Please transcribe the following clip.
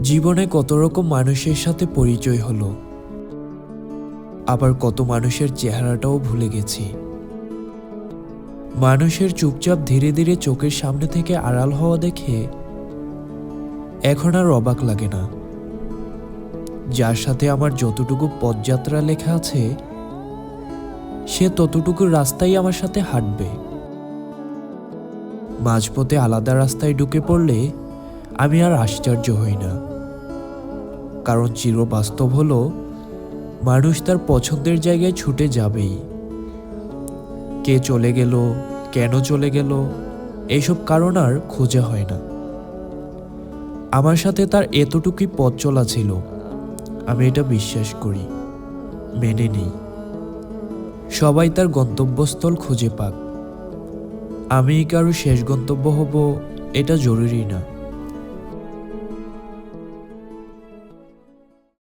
জীবনে কত রকম মানুষের সাথে পরিচয় হলো, আবার কত মানুষের চেহারাটাও ভুলে গেছি। মানুষের চুপচাপ ধীরে ধীরে চোখের সামনে থেকে আড়াল হওয়া দেখে এখন আর অবাক লাগে না। যার সাথে আমার যতটুকু পথযাত্রা লেখা আছে, সে ততটুকু রাস্তাই আমার সাথে হাঁটবে। মাঝপথে আলাদা রাস্তায় ঢুকে পড়লে আমি আর আশ্চর্য হই না, কারণ চিরবাস্তব হলো মানুষ তার পছন্দের জায়গায় ছুটে যাবেই। কে চলে গেল, কেন চলে গেল, এইসব কারণ আর খোঁজা হয় না। আমার সাথে তার এতটুকুই পথ চলা ছিল, আমি এটা বিশ্বাস করি, মেনে নেই। সবাই তার গন্তব্যস্থল খুঁজে পাক, আমি কারো শেষ গন্তব্য হব এটা জরুরি না।